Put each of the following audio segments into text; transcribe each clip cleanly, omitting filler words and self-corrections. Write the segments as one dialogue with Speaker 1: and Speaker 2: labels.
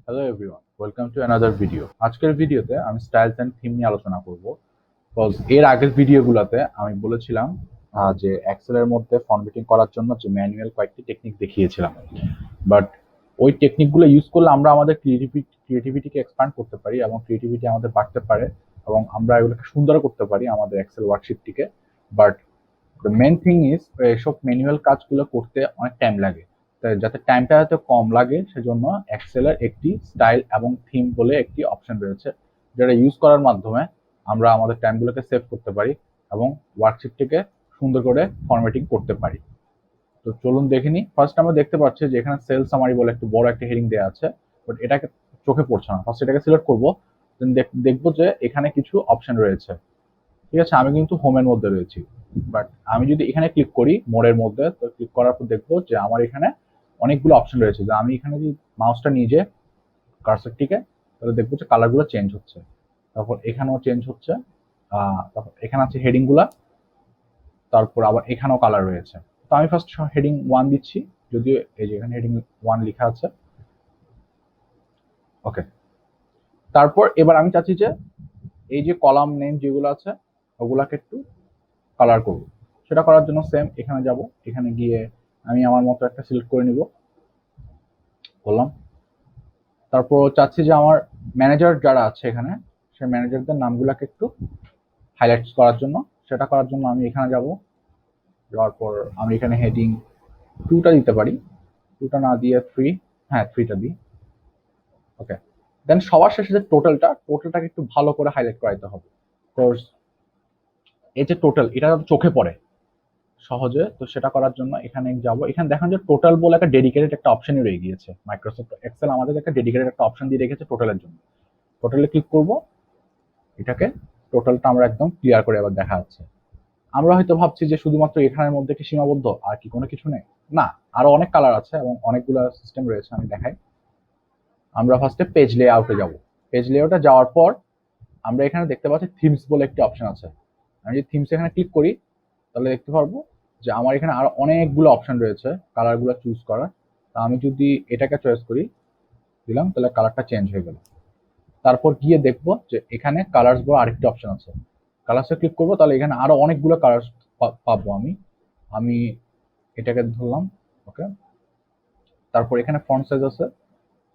Speaker 1: Hello everyone, welcome to another video. আজকের ভিডিওতে আমি স্টাইলস অ্যান্ড থিম নিয়ে আলোচনা করব। বিকজ এর আগের ভিডিওগুলোতে আমি বলেছিলাম যে এক্সেলের মধ্যে ফরম্যাটিং করার জন্য যে ম্যানুয়াল কয়েকটি টেকনিক দেখিয়েছিলাম, বাট ওই টেকনিকগুলো ইউজ করলে আমরা আমাদের ক্রিয়েটিভিটিকে এক্সপ্যান্ড করতে পারি এবং ক্রিয়েটিভিটি আমাদের বাড়তে পারে এবং আমরা এগুলোকে সুন্দর করতে পারি আমাদের এক্সেল ওয়ার্কশিটটিকে। But the main thing is এসব ম্যানুয়াল কাজগুলো করতে অনেক টাইম লাগে। তাই যাতে টাইমটা যাতে কম লাগে সেজন্য এক্সেলের একটি স্টাইল এবং থিম বলে একটি অপশন রয়েছে, যেটা ইউজ করার মাধ্যমে আমরা আমাদের টাইমগুলোকে সেভ করতে পারি এবং ওয়ার্কশিটটিকে সুন্দর করে ফরম্যাটিং করতে পারি। তো চলুন দেখে নিই। ফার্স্ট আমরা দেখতে পাচ্ছি যে এখানে সেল সামারি বলে একটু বড় একটা হেডিং দেওয়া আছে, বাট এটাকে চোখে পড়ছে না। ফার্স্ট এটাকে সিলেক্ট করবো, দেন দেখবো যে এখানে কিছু অপশন রয়েছে। ঠিক আছে, আমি কিন্তু হোমের মধ্যে রয়েছি, বাট আমি যদি এখানে ক্লিক করি মোড়ের মধ্যে, তো ক্লিক করার পর দেখবো যে আমার এখানে অনেকগুলো অপশন রয়েছে। যে আমি এখানে যদি মাউসটা নিয়ে যে কার্সরটিকে, তাহলে দেখবো যে কালারগুলো চেঞ্জ হচ্ছে, তারপর এখানেও চেঞ্জ হচ্ছে, তারপর এখানে আছে হেডিং গুলা, তারপর আবার এখানেও কালার রয়েছে। তো আমি ফার্স্ট হেডিং 1 দিচ্ছি, যদিও এই যে এখানে হেডিং 1 লেখা আছে। ওকে, তারপর এবার আমি চাচ্ছি যে এই যে কলাম নেম যেগুলো আছে ওগুলাকে একটু কালার করব। সেটা করার জন্য সেম এখানে যাব, এখানে গিয়ে আমি আমার মতো একটা সিলেক্ট করে নিব, বললাম। তারপর চাচ্ছি যে আমার ম্যানেজার যারা আছে এখানে, সেই ম্যানেজারদের নামগুলোকে একটু হাইলাইট করার জন্য, সেটা করার জন্য আমি এখানে যাব। যাওয়ার পর আমি এখানে হেডিং 2টা দিতে পারি, 2টা না দিয়ে 3, হ্যাঁ 3টা দিই। ওকে, দেন সবার শেষে যে টোটালটাকে একটু ভালো করে হাইলাইট করাইতে হবে। কোর্স এই যে টোটাল, এটা চোখে পড়ে সহজে, তো সেটা করার জন্য এখানে যাব। এখানে দেখেন যে টোটাল বলে একটা ডেডিকেটেড একটা অপশনই রয়ে গিয়েছে। মাইক্রোসফট এক্সেল আমাদের একটা ডেডিকেটেড একটা অপশন দিয়ে রেখেছে টোটালের জন্য। টোটালে ক্লিক করব, এটাকে টোটালটা আমরা একদম ক্লিয়ার করে আবার দেখা যাচ্ছে। আমরা হয়তো ভাবছি যে শুধুমাত্র এখানের মধ্যে কি সীমাবদ্ধ, আর কি কোনো কিছু নেই? না, আরো অনেক কালার আছে এবং অনেকগুলো সিস্টেম রয়েছে, আমি দেখাই। আমরা ফার্স্টে পেজ লেআউটে যাব। পেজ লেআউটে যাওয়ার পর আমরা এখানে দেখতে পাচ্ছি থিমস বলে একটি অপশন আছে। আমি যদি থিমস এখানে ক্লিক করি, তাহলে দেখতে পারবো যে আমার এখানে আরো অনেকগুলো অপশন রয়েছে কালারগুলো চুজ করার। তা আমি যদি এটাকে চয়েস করি, দিলাম, তাহলে কালারটা চেঞ্জ হয়ে গেল। তারপর গিয়ে দেখবো যে এখানে কালার্স বলে আরেকটি অপশন আছে। কালার্সে ক্লিক করবো, তাহলে এখানে আরো অনেকগুলো কালার্স পাবো আমি। আমি এটাকে ধরলাম। ওকে, তারপর এখানে ফন্ট সাইজ আছে,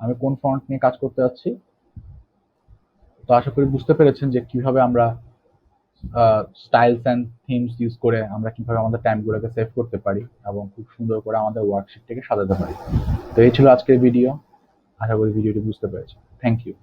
Speaker 1: আমি কোন ফন্ট নিয়ে কাজ করতে যাচ্ছি। তো আশা করি বুঝতে পেরেছেন যে কিভাবে আমরা স্টাইলস অ্যান্ড থিমস ইউজ করে আমরা কিভাবে আমাদের টাইমগুলোকে সেভ করতে পারি এবং খুব সুন্দর করে আমাদের ওয়ার্কশিটটাকে সাজাতে পারি। তো এই ছিল আজকের ভিডিও। আশা করি ভিডিওটি বুঝতে পেরেছেন। Thank you.